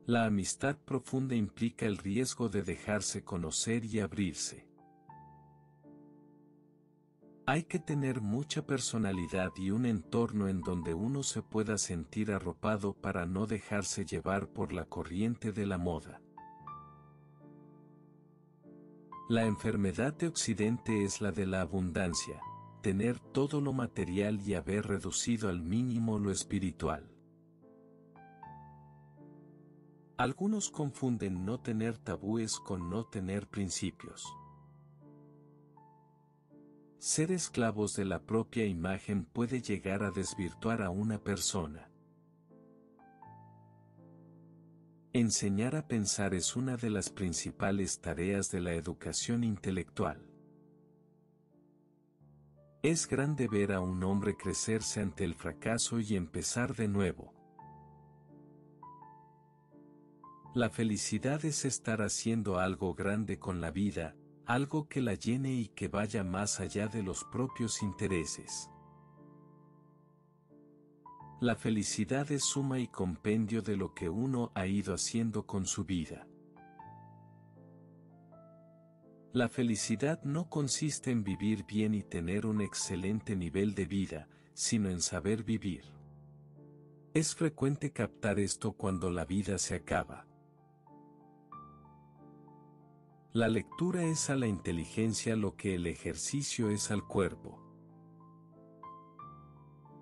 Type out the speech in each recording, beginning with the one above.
La amistad profunda implica el riesgo de dejarse conocer y abrirse. Hay que tener mucha personalidad y un entorno en donde uno se pueda sentir arropado para no dejarse llevar por la corriente de la moda. La enfermedad de Occidente es la de la abundancia, tener todo lo material y haber reducido al mínimo lo espiritual. Algunos confunden no tener tabúes con no tener principios. Ser esclavos de la propia imagen puede llegar a desvirtuar a una persona. Enseñar a pensar es una de las principales tareas de la educación intelectual. Es grande ver a un hombre crecerse ante el fracaso y empezar de nuevo. La felicidad es estar haciendo algo grande con la vida, algo que la llene y que vaya más allá de los propios intereses. La felicidad es suma y compendio de lo que uno ha ido haciendo con su vida. La felicidad no consiste en vivir bien y tener un excelente nivel de vida, sino en saber vivir. Es frecuente captar esto cuando la vida se acaba. La lectura es a la inteligencia lo que el ejercicio es al cuerpo.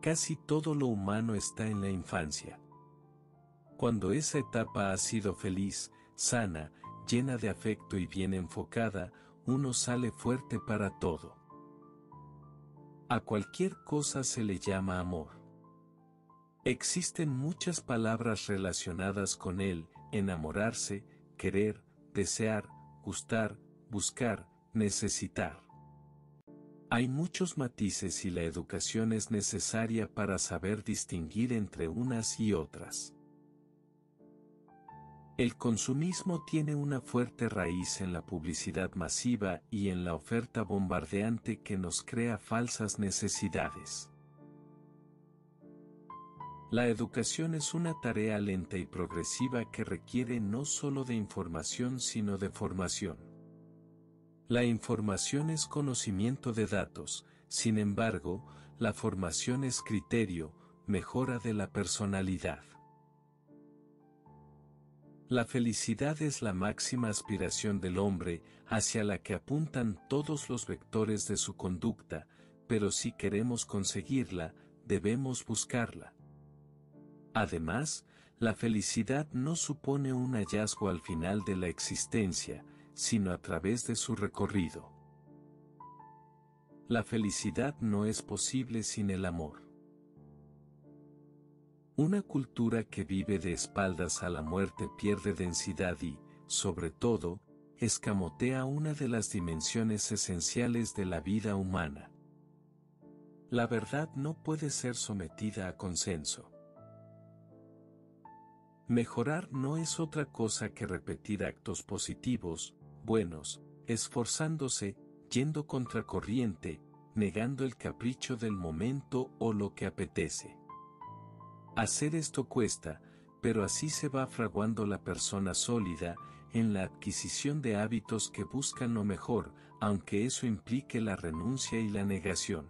Casi todo lo humano está en la infancia. Cuando esa etapa ha sido feliz, sana, llena de afecto y bien enfocada, uno sale fuerte para todo. A cualquier cosa se le llama amor. Existen muchas palabras relacionadas con él: enamorarse, querer, desear, gustar, buscar, necesitar. Hay muchos matices y la educación es necesaria para saber distinguir entre unas y otras. El consumismo tiene una fuerte raíz en la publicidad masiva y en la oferta bombardeante que nos crea falsas necesidades. La educación es una tarea lenta y progresiva que requiere no solo de información sino de formación. La información es conocimiento de datos, sin embargo, la formación es criterio, mejora de la personalidad. La felicidad es la máxima aspiración del hombre, hacia la que apuntan todos los vectores de su conducta, pero si queremos conseguirla, debemos buscarla. Además, la felicidad no supone un hallazgo al final de la existencia, sino a través de su recorrido. La felicidad no es posible sin el amor. Una cultura que vive de espaldas a la muerte pierde densidad y, sobre todo, escamotea una de las dimensiones esenciales de la vida humana. La verdad no puede ser sometida a consenso. Mejorar no es otra cosa que repetir actos positivos, buenos, esforzándose, yendo contracorriente, negando el capricho del momento o lo que apetece. Hacer esto cuesta, pero así se va fraguando la persona sólida, en la adquisición de hábitos que buscan lo mejor, aunque eso implique la renuncia y la negación.